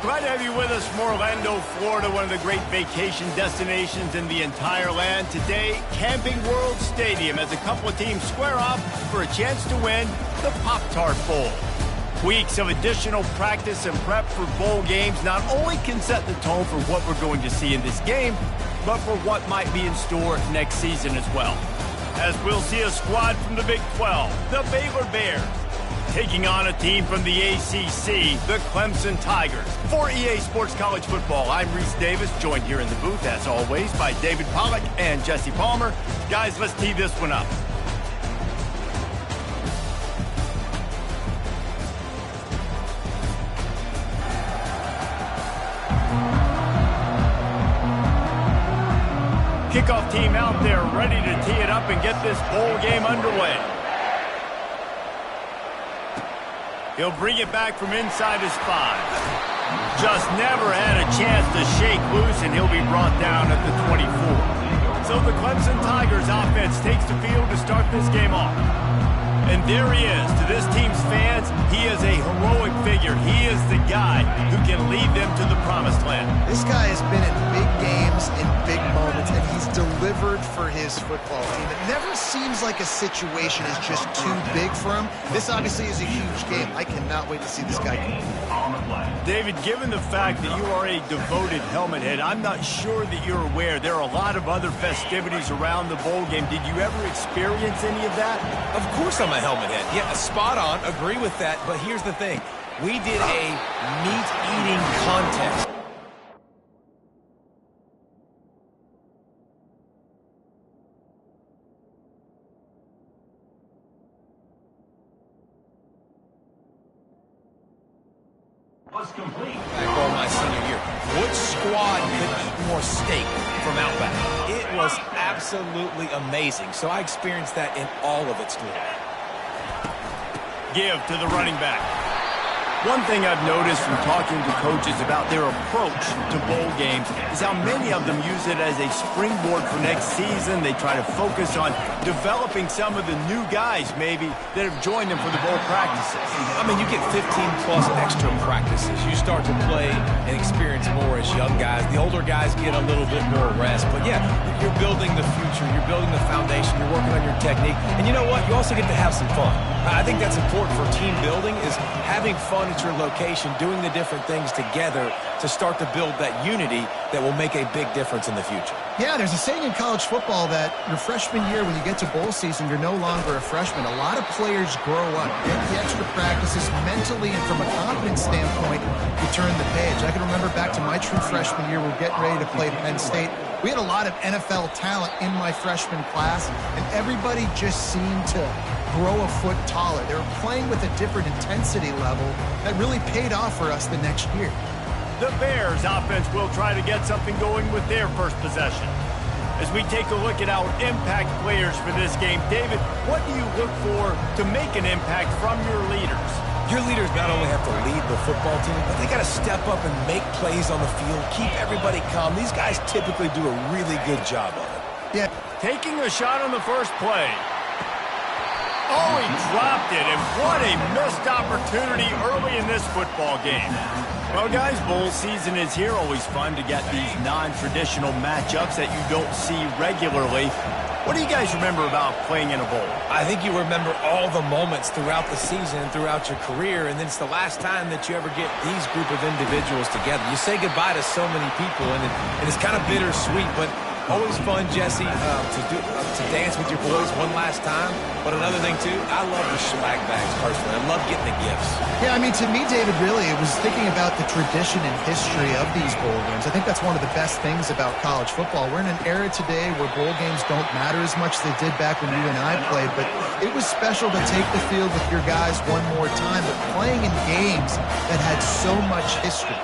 Glad to have you with us from Orlando, Florida, one of the great vacation destinations in the entire land. Today, Camping World Stadium as a couple of teams square off for a chance to win the Pop-Tart Bowl. Weeks of additional practice and prep for bowl games not only can set the tone for what we're going to see in this game, but for what might be in store next season as well. As we'll see a squad from the Big 12, the Baylor Bears, taking on a team from the ACC, the Clemson Tigers. For EA Sports College Football, I'm Reese Davis, joined here in the booth, as always, by David Pollack and Jesse Palmer. Guys, let's tee this one up. Kickoff team out there ready to tee it up and get this bowl game underway. He'll bring it back from inside his 5. Just never had a chance to shake loose, and he'll be brought down at the 24. So the Clemson Tigers offense takes the field to start this game off. And there he is. To this team's fans, he is a heroic figure. He is the guy who can lead them to the promised land. This guy has been in big games, in big moments, and he's delivered for his football team. It never seems like a situation is just too big for him. This obviously is a huge game. I cannot wait to see this guy compete. David, given the fact that you are a devoted helmet head, I'm not sure that you're aware there are a lot of other festivities around the bowl game. Did you ever experience any of that? Of course I'm a helmet head. Yeah, spot on. Agree with that. But here's the thing. We did a meat-eating contest. Was complete. Back on my senior year. Which squad could eat more steak from Outback? It was absolutely amazing. So I experienced that in all of its glory. Give to the running back. One thing I've noticed from talking to coaches about their approach to bowl games is how many of them use it as a springboard for next season. They try to focus on developing some of the new guys, maybe, that have joined them for the bowl practices. I mean, you get 15-plus extra practices. You start to play and experience more as young guys. The older guys get a little bit more rest. But, yeah, you're building the future. You're building the foundation. You're working on your technique. And you know what? You also get to have some fun. I think that's important for team building, is having fun at your location, doing the different things together to start to build that unity that will make a big difference in the future. Yeah, there's a saying in college football that your freshman year, when you get to bowl season, you're no longer a freshman. A lot of players grow up, get the extra practices mentally, and from a confidence standpoint, you turn the page. I can remember back to my true freshman year, we were getting ready to play Penn State. We had a lot of NFL talent in my freshman class, and everybody just seemed to grow a foot taller. They were playing with a different intensity level that really paid off for us the next year. The Bears offense will try to get something going with their first possession. As we take a look at our impact players for this game, David, what do you look for to make an impact from your leaders? Your leaders not only have to lead the football team, but they got to step up and make plays on the field, keep everybody calm. These guys typically do a really good job of it. Yeah. Taking a shot on the first play. Oh, he dropped it, and what a missed opportunity early in this football game. Well, guys, bowl season is here. Always fun to get these non-traditional matchups that you don't see regularly. What do you guys remember about playing in a bowl? I think you remember all the moments throughout the season and throughout your career, and then it's the last time that you ever get these group of individuals together. You say goodbye to so many people, and it's kind of bittersweet, but always fun, Jesse, to dance with your boys one last time. But another thing, too, I love the swag bags, personally. I love getting the gifts. Yeah, I mean, to me, David, really, it was thinking about the tradition and history of these bowl games. I think that's one of the best things about college football. We're in an era today where bowl games don't matter as much as they did back when you and I played, but it was special to take the field with your guys one more time, but playing in games that had so much history.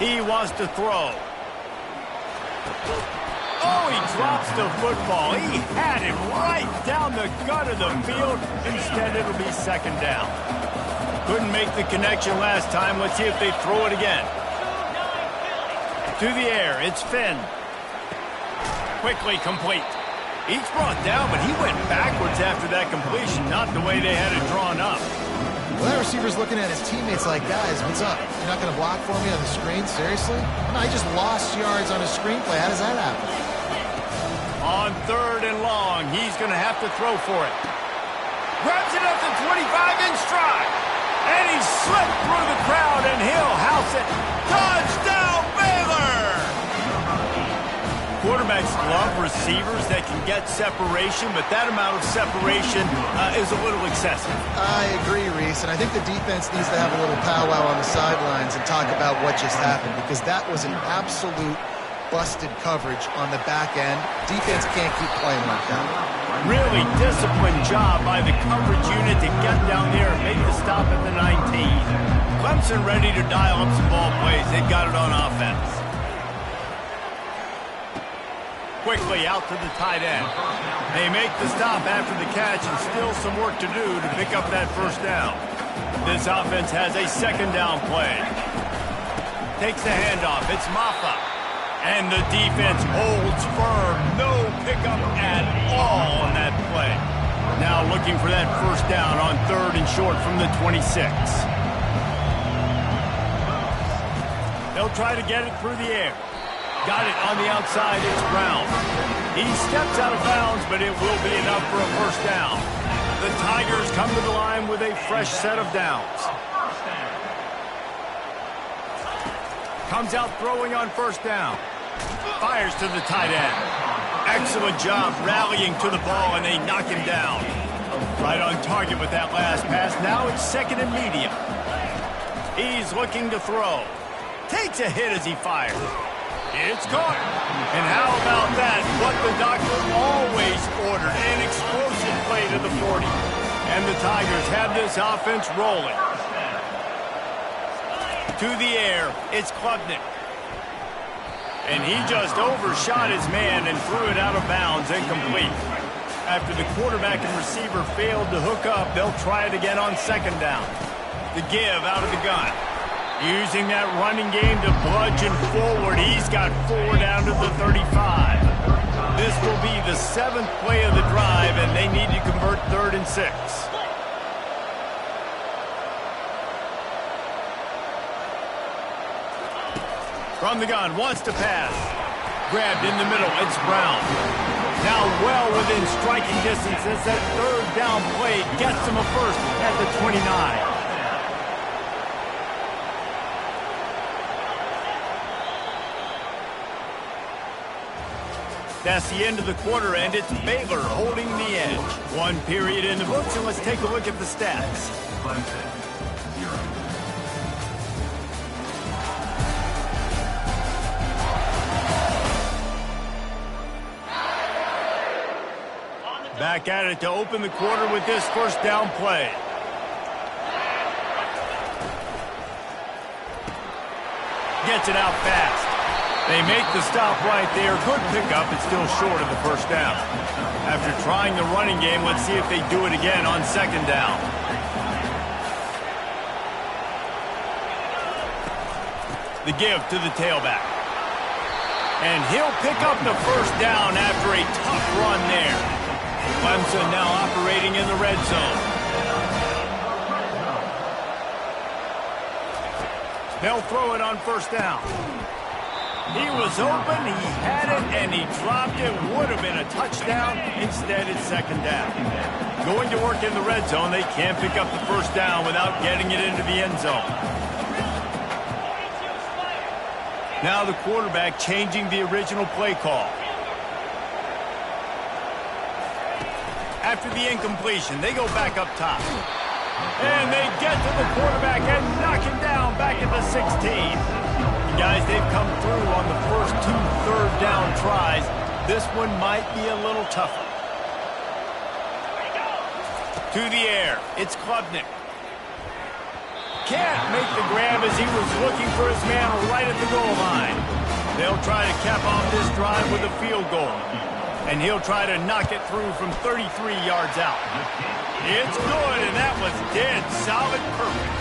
He wants to throw. Oh, he drops the football. He had it right down the gut of the field. Instead, it'll be second down. Couldn't make the connection last time. Let's see if they throw it again. To the air, it's Finn. Quickly complete. Each brought down, but he went backwards after that completion, not the way they had it drawn up. Well, that receiver's looking at his teammates like, guys, what's up? You're not going to block for me on the screen? Seriously? No, he just lost yards on a screenplay. How does that happen? On 3rd and long, he's going to have to throw for it. Grabs it up to 25 in stride. And he slipped through the crowd, and he'll house it. Touchdown, Baylor! Quarterbacks love receivers that can get separation, but that amount of separation is a little excessive. I agree, Reese, and I think the defense needs to have a little powwow on the sidelines and talk about what just happened, because that was an absolute busted coverage on the back end. Defense can't keep playing like that. Really disciplined job by the coverage unit to get down there and make the stop at the 19. Clemson ready to dial up some ball plays. They've got it on offense. Quickly out to the tight end. They make the stop after the catch, and still some work to do to pick up that first down. This offense has a 2nd down play. Takes the handoff. It's Maffa. And the defense holds firm. No pickup at all on that play. Now looking for that first down on 3rd and short from the 26. They'll try to get it through the air. Got it on the outside. It's Brown. He steps out of bounds, but it will be enough for a first down. The Tigers come to the line with a fresh set of downs. Comes out throwing on first down. Fires to the tight end. Excellent job rallying to the ball, and they knock him down. Right on target with that last pass. Now it's 2nd and medium. He's looking to throw. Takes a hit as he fires. It's caught. And how about that? What the doctor always ordered. An explosive play to the 40. And the Tigers have this offense rolling. To the air, it's Klubnik. And he just overshot his man and threw it out of bounds, incomplete. After the quarterback and receiver failed to hook up, they'll try it again on 2nd down. The give out of the gun. Using that running game to bludgeon forward. He's got 4 down to the 35. This will be the 7th play of the drive, and they need to convert 3rd and 6. From the gun, wants to pass. Grabbed in the middle, it's Brown. Now well within striking distance as that 3rd down play gets him a first at the 29. That's the end of the quarter, and it's Baylor holding the edge. 1 period in the books, and let's take a look at the stats. Back at it to open the quarter with this first down play. Gets it out fast. They make the stop right there. Good pickup. It's still short of the first down. After trying the running game, let's see if they do it again on 2nd down. The give to the tailback. And he'll pick up the first down after a tough run there. Clemson now operating in the red zone. They'll throw it on first down. He was open, he had it, and he dropped it. Would have been a touchdown. Instead, it's 2nd down. Going to work in the red zone, they can't pick up the first down without getting it into the end zone. Now the quarterback changing the original play call. After the incompletion, they go back up top. And they get to the quarterback and knock him down back at the 16. Guys, they've come through on the first 2 3rd down tries. This one might be a little tougher. To the air, it's Klubnik. Can't make the grab as he was looking for his man right at the goal line. They'll try to cap off this drive with a field goal. And he'll try to knock it through from 33 yards out. It's good, and that was dead solid perfect.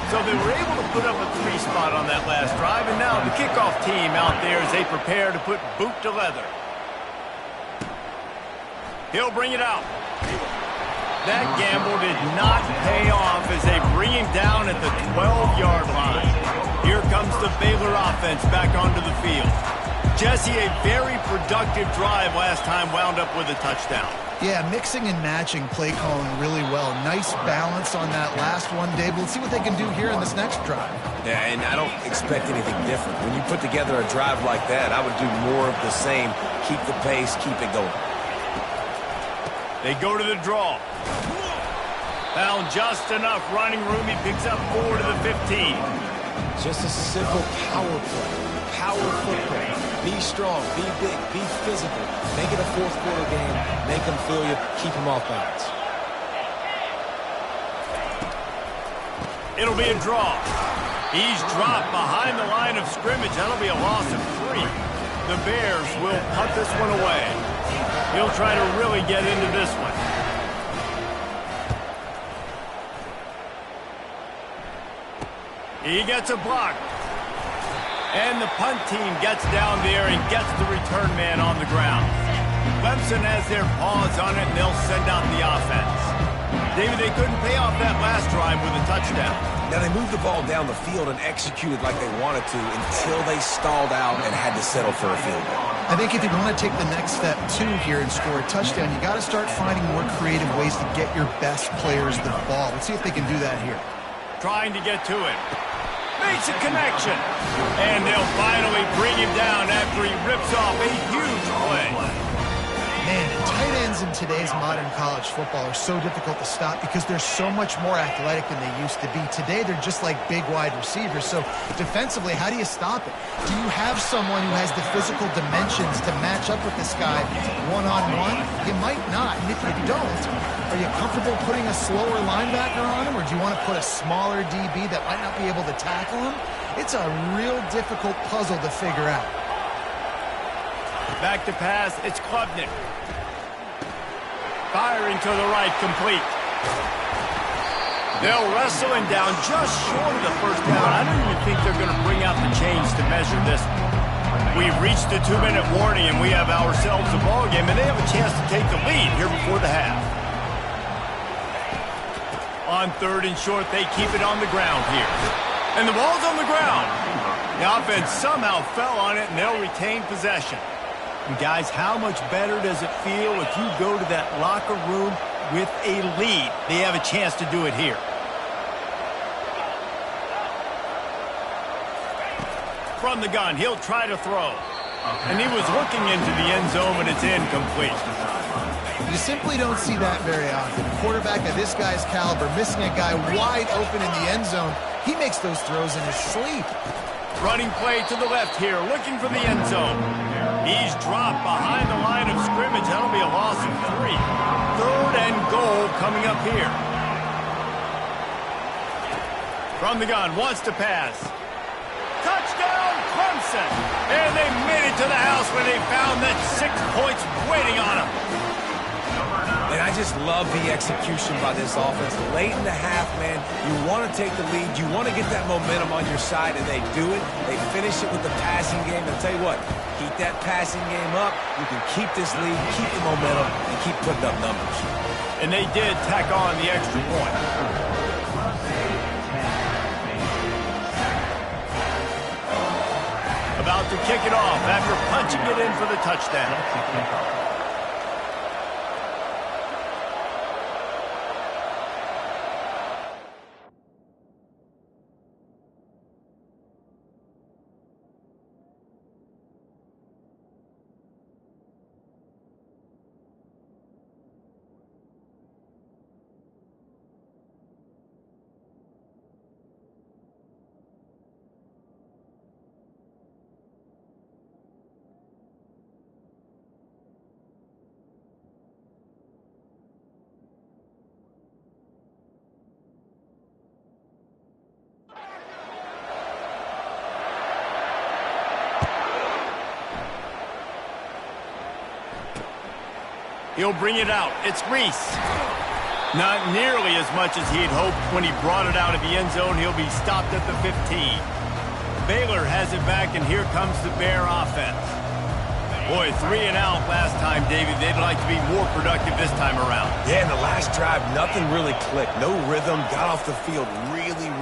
So they were able to put up a 3 spot on that last drive, and now the kickoff team out there as they prepare to put boot to leather. He'll bring it out. That gamble did not pay off as they bring him down at the 12-yard line. Here comes the Baylor offense back onto the field. Jesse, a very productive drive last time wound up with a touchdown. Yeah, mixing and matching play calling really well. Nice balance on that last one, Dave. Let's see what they can do here in this next drive. Yeah, and I don't expect anything different. When you put together a drive like that, I would do more of the same. Keep the pace, keep it going. They go to the draw. Found just enough running room. He picks up 4 to the 15. Just a simple power play. Power football. Be strong, be big, be physical. Make it a fourth-quarter game. Make them feel you. Keep them off balance. It'll be a draw. He's dropped behind the line of scrimmage. That'll be a loss of 3. The Bears will punt this one away. He'll try to really get into this one. He gets a block. And the punt team gets down there and gets the return man on the ground. Clemson has their paws on it, and they'll send out the offense. David, they couldn't pay off that last drive with a touchdown. Now, they moved the ball down the field and executed like they wanted to until they stalled out and had to settle for a field goal. I think if you want to take the next step, too, here and score a touchdown, you got to start finding more creative ways to get your best players the ball. Let's see if they can do that here. Trying to get to it. Makes a connection. And they'll finally bring him down after he rips off a huge play. Man, tight ends in today's modern college football are so difficult to stop because they're so much more athletic than they used to be. Today, they're just like big wide receivers. So defensively, how do you stop it? Do you have someone who has the physical dimensions to match up with this guy one-on-one? You might not. And if you don't, are you comfortable putting a slower linebacker on him, or do you want to put a smaller DB that might not be able to tackle him? It's a real difficult puzzle to figure out. Back to pass, it's Klubnik. Firing to the right, complete. They'll wrestle him down just short of the first down. I don't even think they're going to bring out the chains to measure this one. We've reached the 2-minute warning, and we have ourselves a ball game, and they have a chance to take the lead here before the half. On 3rd and short, they keep it on the ground here. And the ball's on the ground. The offense somehow fell on it, and they'll retain possession. And guys, how much better does it feel if you go to that locker room with a lead? They have a chance to do it here. From the gun, he'll try to throw. And he was looking into the end zone, but it's incomplete. You simply don't see that very often. A quarterback of this guy's caliber missing a guy wide open in the end zone. He makes those throws in his sleep. Running play to the left here, looking for the end zone. He's dropped behind the line of scrimmage. That'll be a loss of 3. 3rd and goal coming up here. From the gun, wants to pass. Touchdown, Clemson! And they made it to the house when they found that 6 points waiting on them. And I just love the execution by this offense. Late in the half, man, you want to take the lead. You want to get that momentum on your side, and they do it. They finish it with the passing game. And tell you what, keep that passing game up. You can keep this lead, keep the momentum, and keep putting up numbers. And they did tack on the extra point. About to kick it off after punching it in for the touchdown. He'll bring it out. It's Reese. Not nearly as much as he'd hoped when he brought it out of the end zone. He'll be stopped at the 15. Baylor has it back, and here comes the Bear offense. Boy, 3 and out last time, David. They'd like to be more productive this time around. Yeah, in the last drive, nothing really clicked. No rhythm, got off the field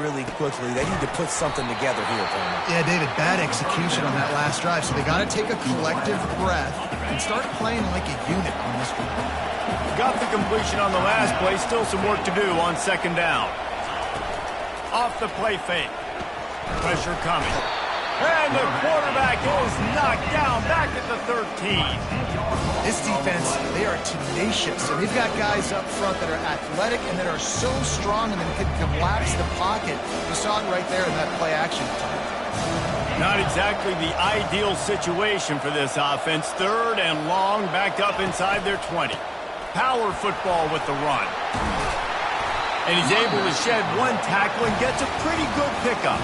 really quickly. They need to put something together here, Palmer. Yeah, David, bad execution on that last drive, so they got to take a collective breath and start playing like a unit on this one. Got the completion on the last play. Still some work to do on second down. Off the play fake. Pressure coming. And the quarterback is knocked down back at the 13. This defense, they are tenacious, and they've got guys up front that are athletic and that are so strong and then can collapse the pocket. You saw it right there in that play action. Not exactly the ideal situation for this offense. 3rd and long, backed up inside their 20. Power football with the run. And he's able to shed one tackle and gets a pretty good pickup.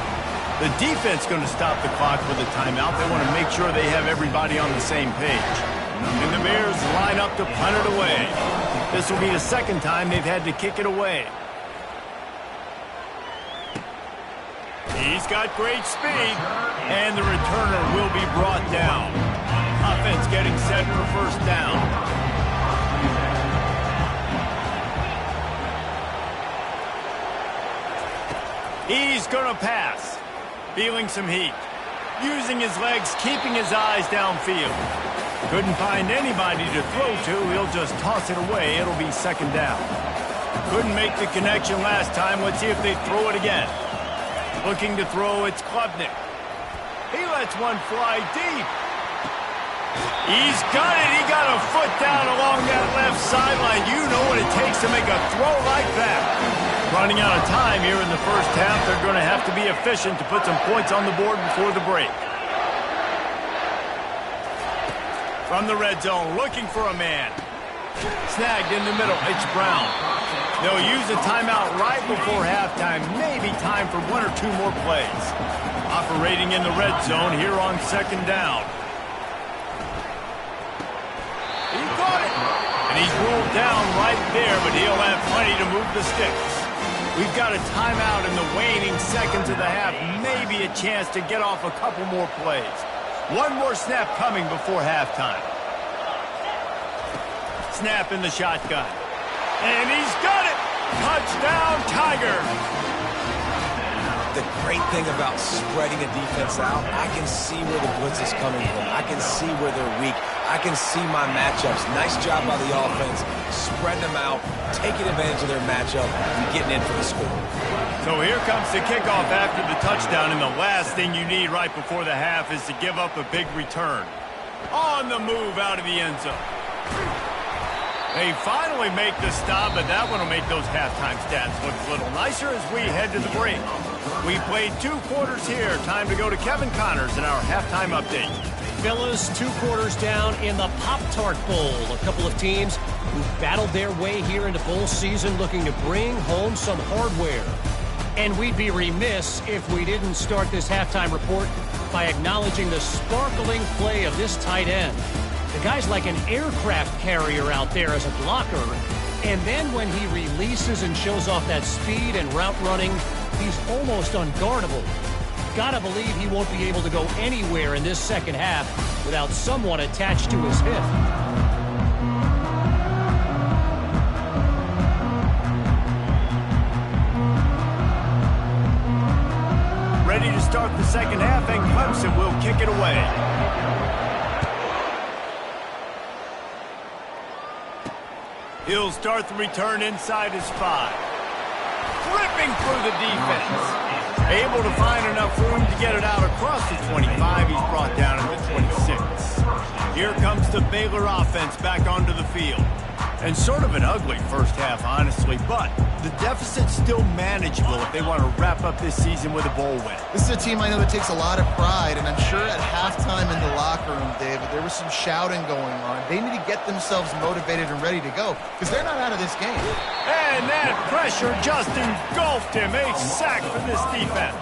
The defense going to stop the clock with a timeout. They want to make sure they have everybody on the same page. And the Bears line up to punt it away. This will be the second time they've had to kick it away. He's got great speed, and the returner will be brought down. Offense getting set for first down. He's going to pass. Feeling some heat. Using his legs, keeping his eyes downfield. Couldn't find anybody to throw to. He'll just toss it away. It'll be second down. Couldn't make the connection last time. Let's see if they throw it again. Looking to throw, it's Klubnik. He lets one fly deep. He's got it. He got a foot down along that left sideline. You know what it takes to make a throw like that. Running out of time here in the first half. They're going to have to be efficient to put some points on the board before the break. From the red zone, looking for a man. Snagged in the middle. It's Brown. They'll use a timeout right before halftime. Maybe time for 1 or 2 more plays. Operating in the red zone here on second down. He got it. And he's ruled down right there, but he'll have plenty to move the sticks. We've got a timeout in the waning seconds of the half. Maybe a chance to get off a couple more plays. One more snap coming before halftime. Snap in the shotgun. And he's got it! Touchdown, Tigers! The great thing about spreading a defense out, I can see where the blitz is coming from. I can see where they're weak. I can see my matchups. Nice job by the offense. Spreading them out, taking advantage of their matchup, and getting in for the score. So here comes the kickoff after the touchdown, and the last thing you need right before the half is to give up a big return. On the move out of the end zone. They finally make the stop, but that one will make those halftime stats look a little nicer as we head to the break. We played 2 quarters here. Time to go to Kevin Connors in our halftime update. Fellas, 2 quarters down in the Pop-Tart Bowl. A couple of teams who battled their way here into bowl season looking to bring home some hardware. And we'd be remiss if we didn't start this halftime report by acknowledging the sparkling play of this tight end. The guy's like an aircraft carrier out there as a blocker. And then when he releases and shows off that speed and route running, he's almost unguardable. Gotta believe he won't be able to go anywhere in this second half without someone attached to his hip. Ready to start the second half, and Clemson will kick it away. He'll start the return inside his 5. Ripping through the defense. Able to find enough room to get it out across the 25. He's brought down at the 26. Here comes the Baylor offense back onto the field. And sort of an ugly first half, honestly, but the deficit's still manageable if they want to wrap up this season with a bowl win. This is a team I know that takes a lot of pride, and I'm sure at halftime in the locker room, David, there was some shouting going on. They need to get themselves motivated and ready to go, because they're not out of this game. And that pressure just engulfed him. A sack for this defense.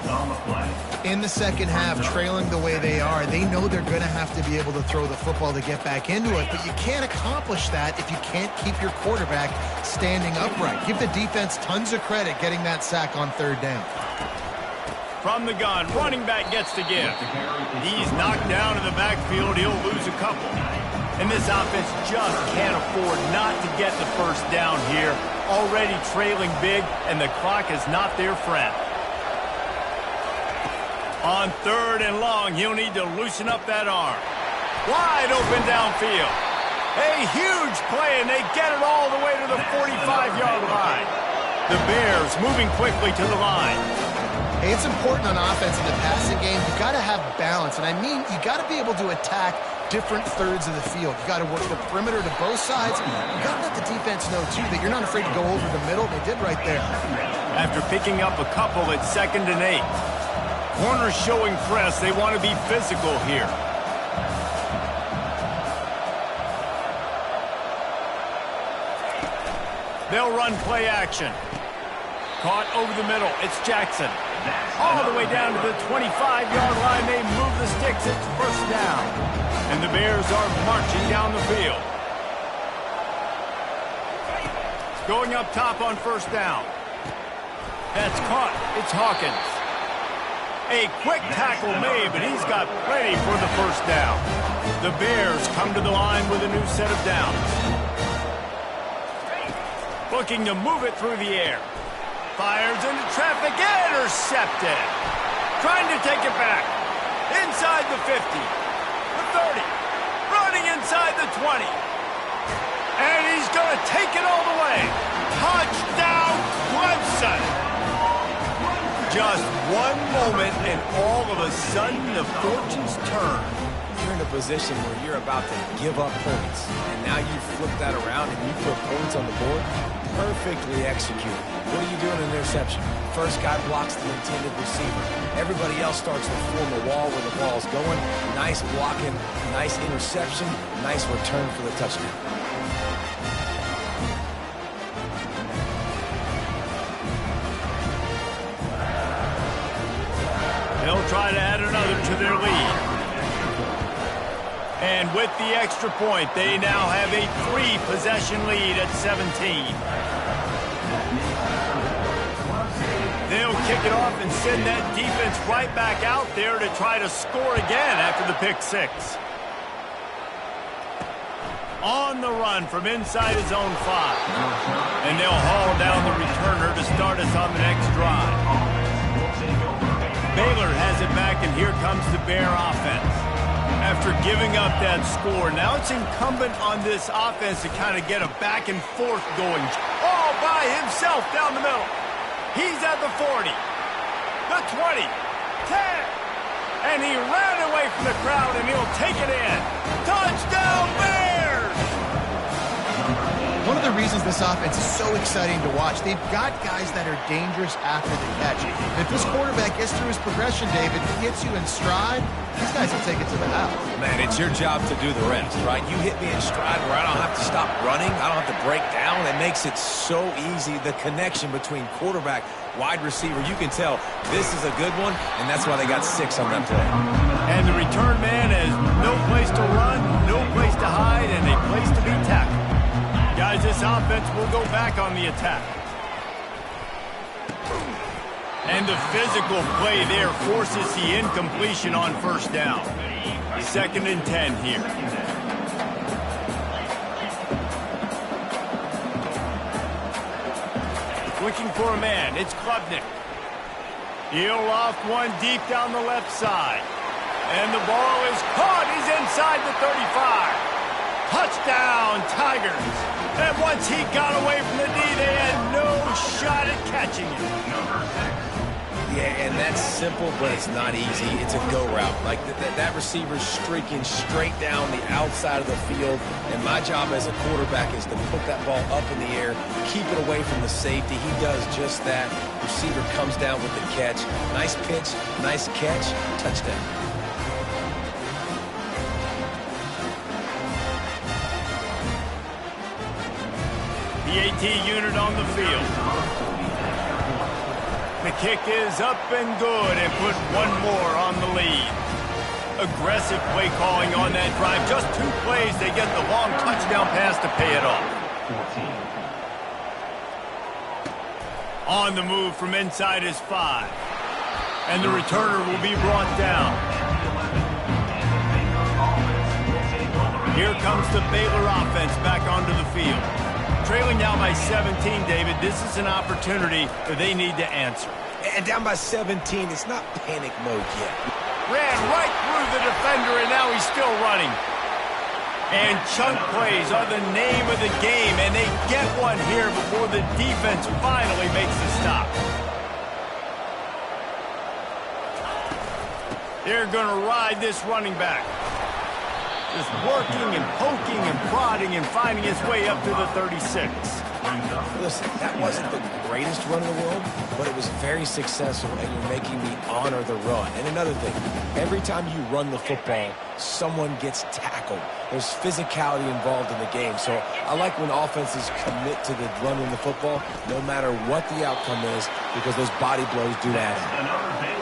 In the second half, trailing the way they are, they know they're going to have to be able to throw the football to get back into it, but you can't accomplish that if you can't keep your quarterback standing upright. Give the defense tons of credit getting that sack on third down. From the gun, running back gets the give. He's knocked down in the backfield. He'll lose a couple. And this offense just can't afford not to get the first down here. Already trailing big, and the clock is not their friend. On 3rd and long, he'll need to loosen up that arm. Wide open downfield. A huge play, and they get it all the way to the 45-yard line. The Bears moving quickly to the line. Hey, it's important on offense in the passing game. You got to have balance, and I mean you got to be able to attack different thirds of the field. You got to work the perimeter to both sides. You got to let the defense know too that you're not afraid to go over the middle. They did right there. After picking up a couple at 2nd and 8. Corners showing press. They want to be physical here. They'll run play action. Caught over the middle. It's Jackson. All the way down to the 25-yard line. They move the sticks. It's first down. And the Bears are marching down the field. Going up top on first down. That's caught. It's Hawkins. A quick tackle made, but he's got plenty for the first down. The Bears come to the line with a new set of downs. Looking to move it through the air. Fires into traffic, intercepted. Trying to take it back. Inside the 50. The 30. Running inside the 20. And he's going to take it all the way. Touchdown, Clemson. Just one moment, and all of a sudden, the fortunes turn. You're in a position where you're about to give up points, and now you flip that around and you put points on the board. Perfectly executed. What do you do in an interception? First guy blocks the intended receiver. Everybody else starts to form a wall where the ball's going. Nice blocking, nice interception, nice return for the touchdown. They'll try to add another to their lead. And with the extra point, they now have a 3-possession lead at 17. They'll kick it off and send that defense right back out there to try to score again after the pick 6. On the run from inside his own 5. And they'll haul down the returner to start us on the next drive. Baylor has it back, and here comes the Bear offense. After giving up that score, now it's incumbent on this offense to kind of get a back and forth going. All by himself down the middle. He's at the 40, the 20, 10, and he ran away from the crowd, and he'll take it in. Touchdown, Bears! One of the reasons this offense is so exciting to watch, they've got guys that are dangerous after the catch. If this quarterback gets through his progression, David, he hits you in stride, these guys will take it to the house. Man, it's your job to do the rest, right? You hit me in stride where I don't have to stop running. I don't have to break down. It makes it so easy. The connection between quarterback, wide receiver, you can tell this is a good one, and that's why they got 6 on that play. And the return man has no place to run, no place to hide, and a place to be tackled. Guys, this offense will go back on the attack. And the physical play there forces the incompletion on first down. 2nd and 10 here. Looking for a man. It's Klubnik. He'll loft one deep down the left side. And the ball is caught. He's inside the 35. Touchdown, Tigers. And once he got away from the D, they had no shot at catching him. Yeah, and that's simple, but it's not easy. It's a go route. Like that receiver's streaking straight down the outside of the field, and my job as a quarterback is to put that ball up in the air, keep it away from the safety. He does just that. Receiver comes down with the catch. Nice pitch, nice catch, touchdown. The AT unit on the field. The kick is up and good, and put one more on the lead. Aggressive play calling on that drive. Just 2 plays, they get the long touchdown pass to pay it off. On the move from inside his 5. And the returner will be brought down. Here comes the Baylor offense back onto the field. Trailing now by 17, David, this is an opportunity that they need to answer. And down by 17, it's not panic mode yet. Ran right through the defender, and now he's still running. And chunk plays are the name of the game, and they get one here before the defense finally makes the stop. They're going to ride this running back. Just working and poking and prodding and finding his way up to the 36. Listen, that wasn't the greatest run in the world, but it was very successful, and you're making me honor the run. And another thing, every time you run the football, someone gets tackled. There's physicality involved in the game, so I like when offenses commit to the running the football, no matter what the outcome is, because those body blows do that.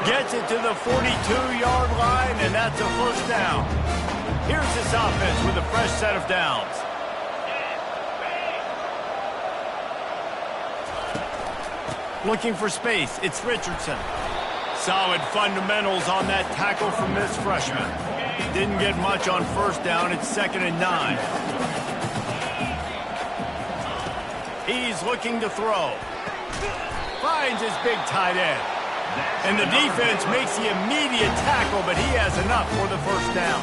Gets it to the 42-yard line, and that's a first down. Here's this offense with a fresh set of downs. Looking for space, it's Richardson. Solid fundamentals on that tackle from this freshman. Didn't get much on first down, it's 2nd and 9. He's looking to throw. Finds his big tight end. And the defense makes the immediate tackle, but he has enough for the first down.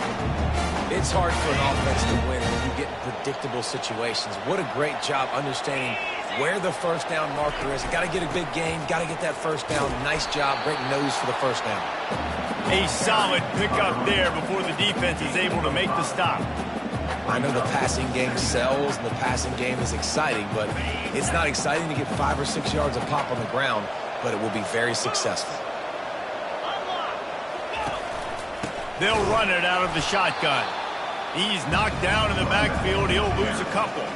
It's hard for an offense to win when you get in predictable situations. What a great job understanding where the first down marker is. Got to get a big gain, got to get that first down. Nice job, great nose for the first down. A solid pickup there before the defense is able to make the stop. I know the passing game sells and the passing game is exciting, but it's not exciting to get 5 or 6 yards of pop on the ground, but it will be very successful. They'll run it out of the shotgun. He's knocked down in the backfield. He'll lose a couple.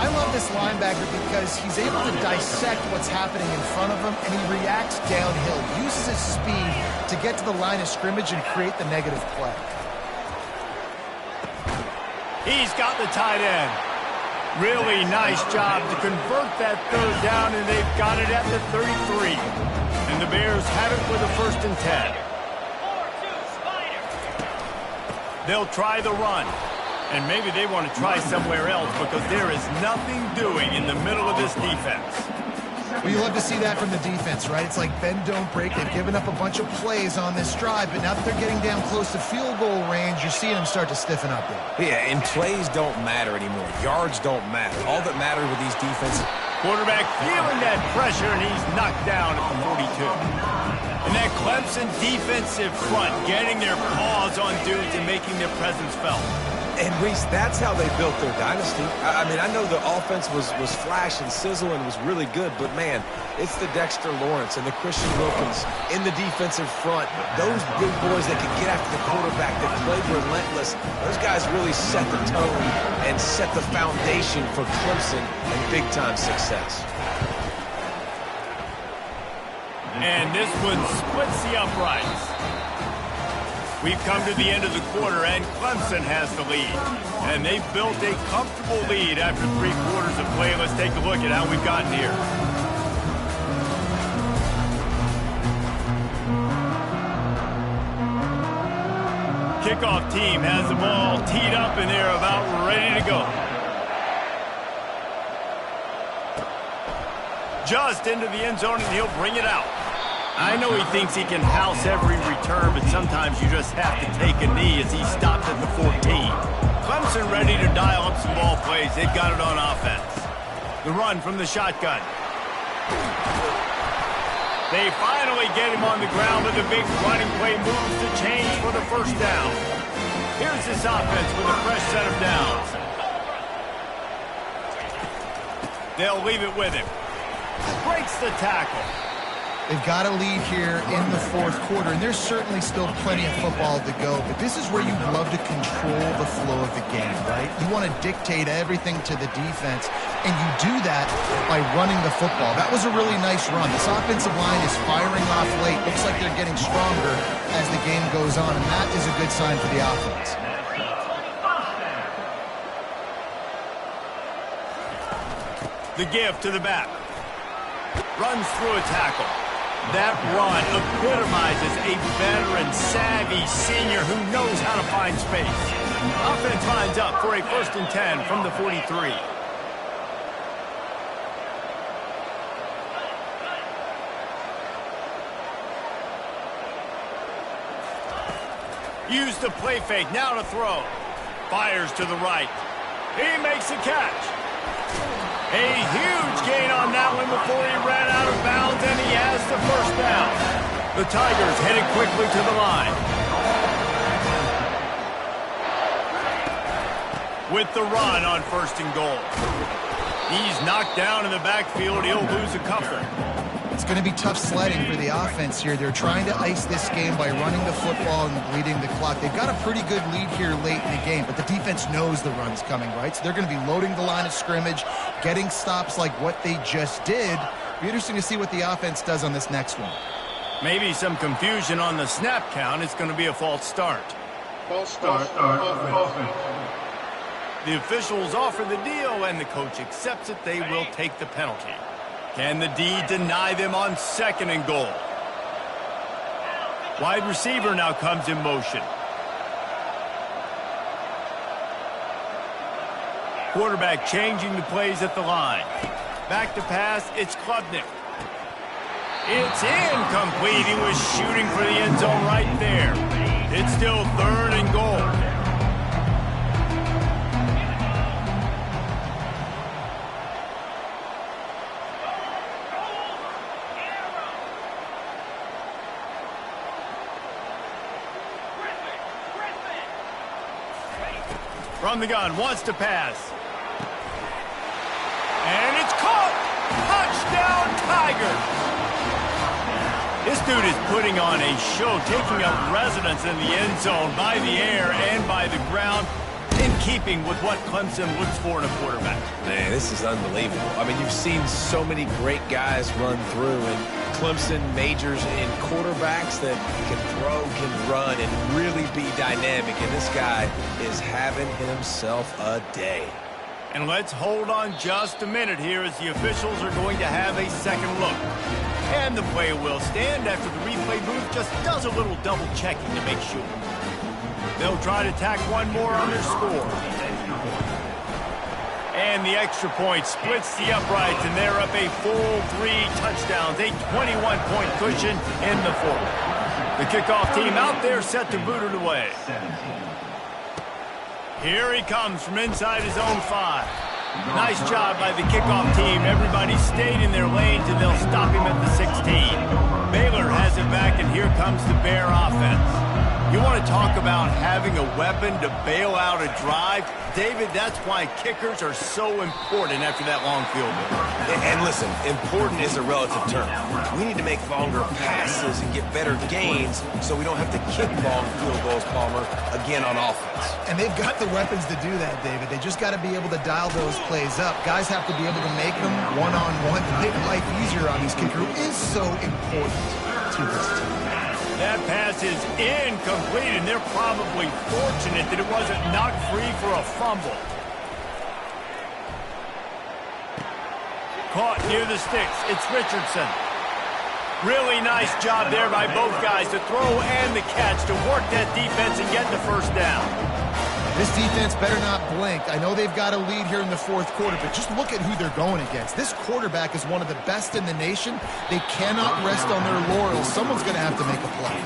I love this linebacker because he's able to dissect what's happening in front of him, and he reacts downhill, uses his speed to get to the line of scrimmage and create the negative play. He's got the tight end. Really nice job to convert that third down, and they've got it at the 33. And the Bears have it with a 1st and 10. They'll try the run. And maybe they want to try somewhere else because there is nothing doing in the middle of this defense. Well, you love to see that from the defense, right? It's like bend, don't break. They've given up a bunch of plays on this drive, but now that they're getting down close to field goal range, you're seeing them start to stiffen up there. Yeah, and plays don't matter anymore. Yards don't matter. All that matters with these defenses. Quarterback feeling that pressure, and he's knocked down at the 42. And that Clemson defensive front getting their paws on dudes and making their presence felt. And, Reese, that's how they built their dynasty. I mean, I know the offense was flash and sizzle and was really good, but, man, it's the Dexter Lawrence and the Christian Wilkins in the defensive front. Those big boys that can get after the quarterback, that play relentless, those guys really set the tone and set the foundation for Clemson and big-time success. And this one splits the uprights. We've come to the end of the quarter, and Clemson has the lead. And they've built a comfortable lead after 3 quarters of play. Let's take a look at how we've gotten here. Kickoff team has the ball teed up, and they're about ready to go. Just into the end zone, and he'll bring it out. I know he thinks he can house every return, but sometimes you just have to take a knee as he stopped at the 14. Clemson ready to dial up some ball plays. They've got it on offense. The run from the shotgun. They finally get him on the ground with a big running play, moves the chains for the first down. Here's this offense with a fresh set of downs. They'll leave it with him. Breaks the tackle. They've got a lead here in the 4th quarter, and there's certainly still plenty of football to go, but this is where you love to control the flow of the game, right? You want to dictate everything to the defense, and you do that by running the football. That was a really nice run. This offensive line is firing off late. Looks like they're getting stronger as the game goes on, and that is a good sign for the offense. The give to the back. Runs through a tackle. That run epitomizes a veteran, savvy senior who knows how to find space. Offense lines up for a 1st and 10 from the 43. Use the play fake, now to throw. Fires to the right. He makes a catch. A huge gain on that one before he ran out of bounds, and he has the 1st down. The Tigers headed quickly to the line. With the run on 1st and goal. He's knocked down in the backfield. He'll lose a couple. It's going to be tough sledding for the offense here. They're trying to ice this game by running the football and bleeding the clock. They've got a pretty good lead here late in the game, but the defense knows the run's coming, right? So they're going to be loading the line of scrimmage, getting stops like what they just did. Be interesting to see what the offense does on this next one. Maybe some confusion on the snap count. It's going to be a false start. False start. The officials offer the deal, and the coach accepts it. They will take the penalty. Can the D deny them on 2nd and goal? Wide receiver now comes in motion. Quarterback changing the plays at the line. Back to pass, it's Klubnik. It's incomplete. He was shooting for the end zone right there. It's still 3rd and goal. From the gun, wants to pass. And it's caught! Touchdown, Tigers! This dude is putting on a show, taking up residence in the end zone by the air and by the ground, in keeping with what Clemson looks for in a quarterback. Man, this is unbelievable. I mean, you've seen so many great guys run through, and Clemson majors in quarterbacks that can throw, can run, and really be dynamic. And this guy is having himself a day. And let's hold on just a minute here as the officials are going to have a second look. And the play will stand after the replay booth just does a little double checking to make sure. They'll try to tack one more on their score. And the extra point splits the uprights, and they're up a full 3 touchdowns, a 21-point cushion in the 4th. The kickoff team out there set to boot it away. Here he comes from inside his own 5. Nice job by the kickoff team. Everybody stayed in their lanes, and they'll stop him at the 16. Baylor has it back, and here comes the Bear offense. You want to talk about having a weapon to bail out a drive? David, that's why kickers are so important after that long field goal. And listen, important is a relative term. We need to make longer passes and get better gains so we don't have to kick long field goals, Palmer, again on offense. And they've got the weapons to do that, David. They just got to be able to dial those plays up. Guys have to be able to make them one-on-one to make life easier on this kicker, who is so important to this team. That pass is incomplete, and they're probably fortunate that it wasn't knocked free for a fumble. Caught near the sticks. It's Richardson. Really nice job there by both guys to throw and the catch to work that defense and get the 1st down. This defense better not blink. I know they've got a lead here in the 4th quarter, but just look at who they're going against. This quarterback is one of the best in the nation. They cannot rest on their laurels. Someone's going to have to make a play.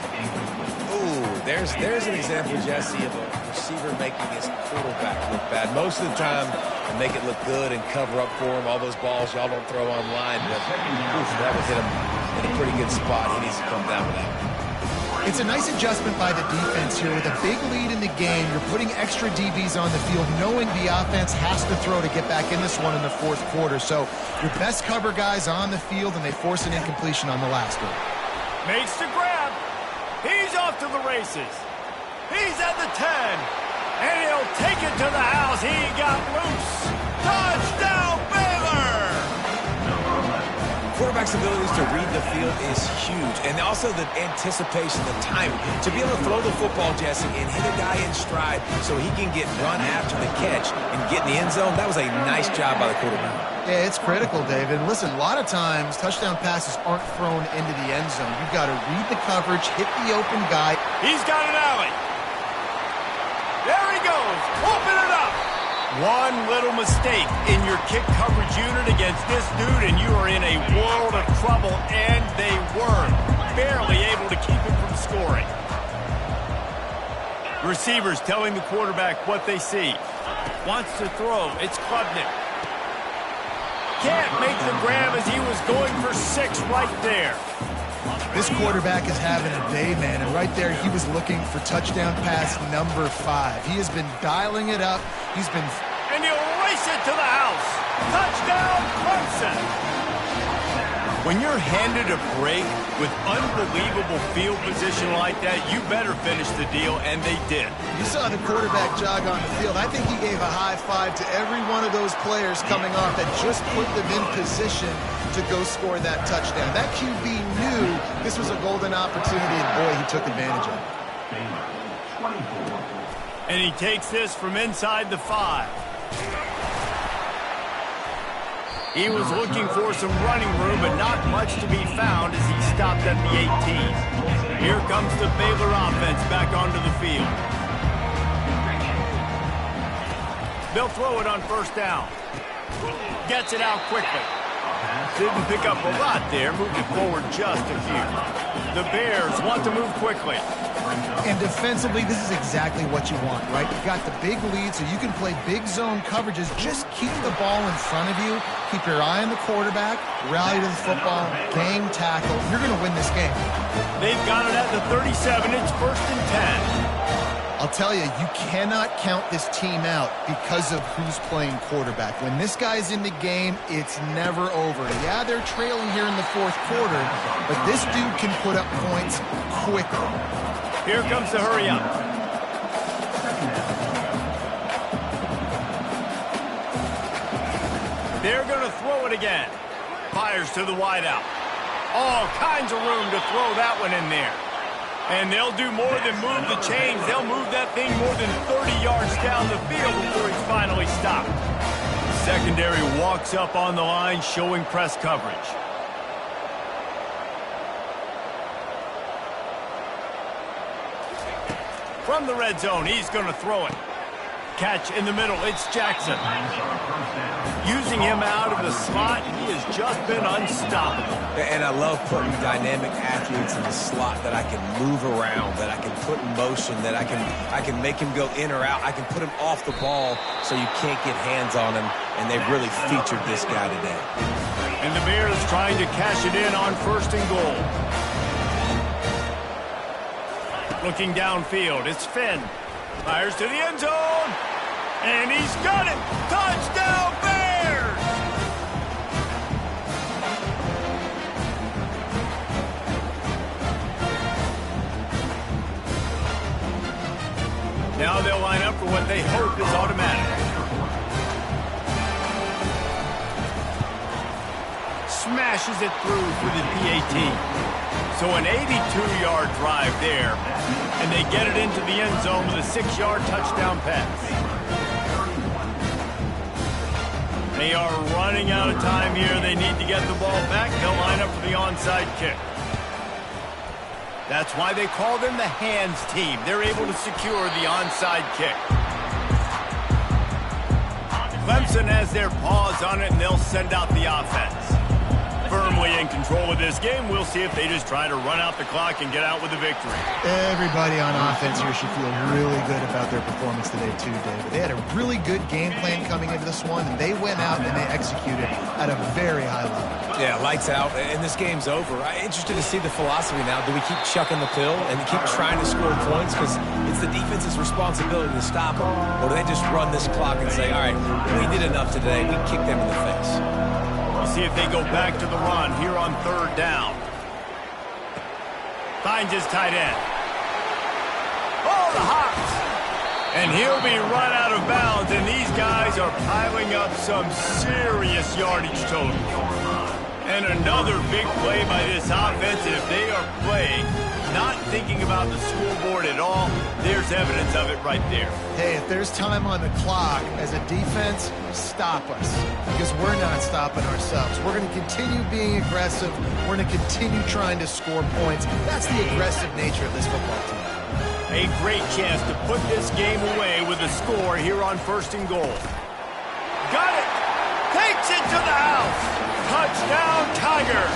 Ooh, there's an example, Jesse, of a receiver making his quarterback look bad. Most of the time, they make it look good and cover up for him. All those balls y'all don't throw online, but oof, that would hit him in a pretty good spot. He needs to come down with that. It's a nice adjustment by the defense here. With a big lead in the game, you're putting extra DBs on the field, knowing the offense has to throw to get back in this one in the 4th quarter. So your best cover guys on the field, and they force an incompletion on the last one. Makes the grab. He's off to the races. He's at the 10. And he'll take it to the house. He got loose. Touchdown, Baylor! Quarterback's abilities to read the field is huge, and also the anticipation, the timing. To be able to throw the football, Jesse, and hit a guy in stride so he can get run after the catch and get in the end zone, that was a nice job by the quarterback. Yeah, it's critical, David. Listen, a lot of times touchdown passes aren't thrown into the end zone. You've got to read the coverage, hit the open guy. He's got an alley. There he goes. Open it up. One little mistake in your kick coverage unit against this dude, and you are in a world of trouble, and they were barely able to keep him from scoring. Receivers telling the quarterback what they see. Wants to throw. It's Klubnik. Can't make the grab as he was going for 6 right there. This quarterback is having a day, man, and right there he was looking for touchdown pass number 5. He has been dialing it up. He's been... And he'll race it to the house. Touchdown, Clemson. When you're handed a break with unbelievable field position like that, you better finish the deal, and they did. You saw the quarterback jog on the field. I think he gave a high five to every one of those players coming off that just put them in position to go score that touchdown. That QB knew this was a golden opportunity, and boy, he took advantage of it. And he takes this from inside the 5. He was looking for some running room, but not much to be found as he stopped at the 18. Here comes the Baylor offense back onto the field. They'll throw it on first down. Gets it out quickly. Didn't pick up a lot there, moved it forward just a few. The Bears want to move quickly. And defensively, this is exactly what you want, right? You've got the big lead, so you can play big zone coverages. Just keep the ball in front of you. Keep your eye on the quarterback. Rally to the football. Game tackle. You're going to win this game. They've got it at the 37. It's 1st and 10. I'll tell you, you cannot count this team out because of who's playing quarterback. When this guy's in the game, it's never over. Yeah, they're trailing here in the 4th quarter, but this dude can put up points quickly. Here comes the hurry up. They're going to throw it again. Fires to the wideout. All kinds of room to throw that one in there. And they'll do more than move the chains. They'll move that thing more than 30 yards down the field before he's finally stopped. Secondary walks up on the line, showing press coverage. From the red zone, he's going to throw it. Catch in the middle, it's Jackson. Using him out of the slot, he has just been unstoppable. And I love putting dynamic athletes in the slot that I can move around, that I can put in motion, that I can make him go in or out. I can put him off the ball so you can't get hands on him, and they've really featured this guy today. And the Bears trying to cash it in on 1st and goal. Looking downfield, it's Finn. Fires to the end zone. And he's got it. Touchdown, Bears! Now they'll line up for what they hope is automatic. Smashes it through for the PAT. So an 82-yard drive there, and they get it into the end zone with a 6-yard touchdown pass. They are running out of time here. They need to get the ball back. They'll line up for the onside kick. That's why they call them the hands team. They're able to secure the onside kick. Clemson has their paws on it, and they'll send out the offense. Firmly in control of this game. We'll see if they just try to run out the clock and get out with the victory. Everybody on offense here should feel really good about their performance today too, David. They had a really good game plan coming into this one, and they went out and they executed at a very high level. Yeah, lights out, and this game's over. I'm interested to see the philosophy now. Do we keep chucking the pill and keep trying to score points because it's the defense's responsibility to stop them? Or do they just run this clock and say, all right, we did enough today. We kicked them in the face. See if they go back to the run here on 3rd down. Finds his tight end. Oh, the hops. And he'll be run out of bounds, and these guys are piling up some serious yardage total. And another big play by this offense, and if they are playing, not thinking about the scoreboard at all, there's evidence of it right there. Hey, if there's time on the clock as a defense, stop us, because we're not stopping ourselves. We're going to continue being aggressive. We're going to continue trying to score points. That's the aggressive nature of this football team. A great chance to put this game away with a score here on 1st and goal. Got it! Takes it to the house! Touchdown, Tiger!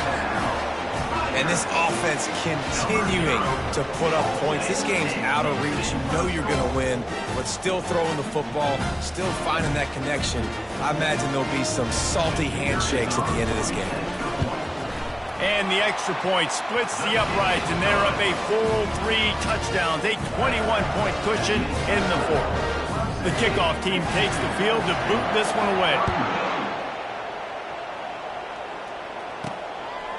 And this offense continuing to put up points. This game's out of reach. You know you're going to win, but still throwing the football, still finding that connection. I imagine there'll be some salty handshakes at the end of this game. And the extra point splits the uprights, and they're up a full 3 touchdowns, a 21-point cushion in the 4th. The kickoff team takes the field to boot this one away.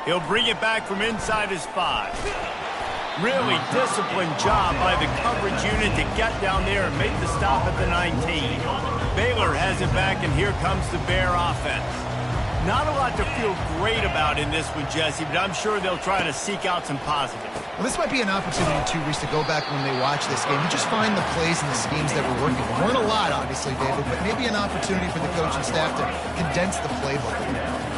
He'll bring it back from inside his 5. Really disciplined job by the coverage unit to get down there and make the stop at the 19. Baylor has it back, and here comes the Bear offense. Not a lot to feel great about in this one, Jesse, but I'm sure they'll try to seek out some positives. Well, this might be an opportunity, too, Reese, to go back when they watch this game. You just find the plays and the schemes that were working. There weren't a lot, obviously, David, but maybe an opportunity for the coaching staff to condense the playbook.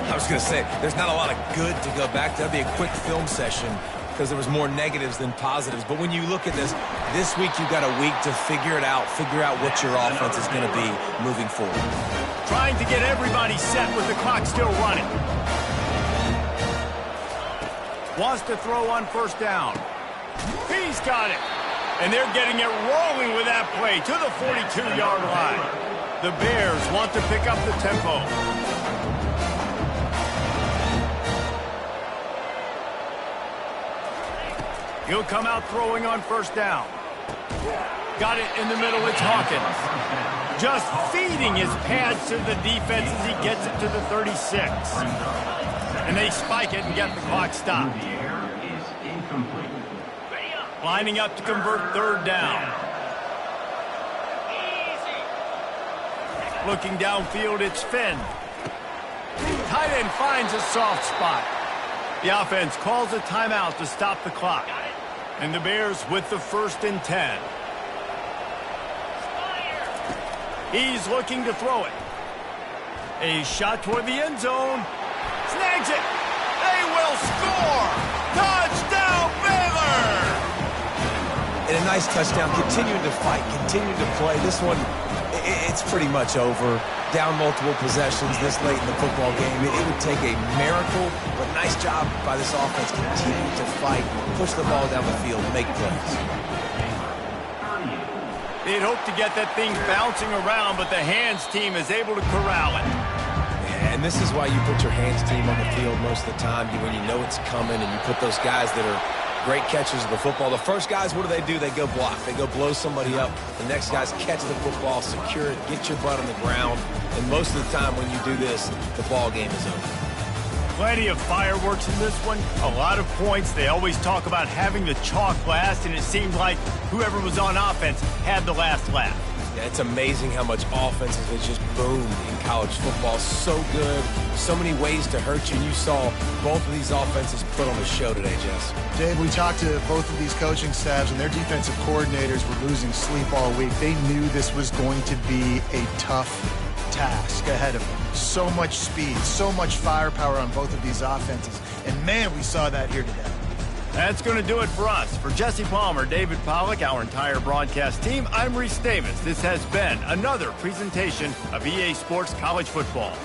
I was going to say, there's not a lot of good to go back to. That'd be a quick film session because there was more negatives than positives. But when you look at this week you've got a week to figure it out, figure out what your offense is going to be moving forward. Trying to get everybody set with the clock still running. Wants to throw on 1st down. He's got it. And they're getting it rolling with that play to the 42-yard line. The Bears want to pick up the tempo. He'll come out throwing on 1st down. Got it in the middle. It's Hawkins. Just feeding his pads to the defense as he gets it to the 36. And they spike it and get the clock stopped. Lining up to convert 3rd down. Looking downfield, it's Finn. Tight end finds a soft spot. The offense calls a timeout to stop the clock. And the Bears with the 1st and 10. He's looking to throw it. A shot toward the end zone. Snags it. They will score. Touchdown, Baylor! And a nice touchdown. Continuing to fight, continuing to play. This one, it's pretty much over. Down multiple possessions this late in the football game. It would take a miracle, but nice job by this offense. Continue to fight, push the ball down the field, make plays. They'd hope to get that thing bouncing around, but the hands team is able to corral it. And this is why you put your hands team on the field most of the time, when you know it's coming, and you put those guys that are great catchers of the football. The first guys, what do? They go block. They go blow somebody up. The next guys catch the football, secure it, get your butt on the ground. And most of the time when you do this, the ball game is over. Plenty of fireworks in this one. A lot of points. They always talk about having the chalk blast, and it seemed like whoever was on offense had the last laugh. Yeah, it's amazing how much offense has just boomed in college football. So good. So many ways to hurt you. And you saw both of these offenses put on a show today, Jess. Dave, we talked to both of these coaching staffs, and their defensive coordinators were losing sleep all week. They knew this was going to be a tough task ahead of them. So much speed, so much firepower on both of these offenses. And, man, we saw that here today. That's going to do it for us. For Jesse Palmer, David Pollack, our entire broadcast team, I'm Reese Davis. This has been another presentation of EA Sports College Football.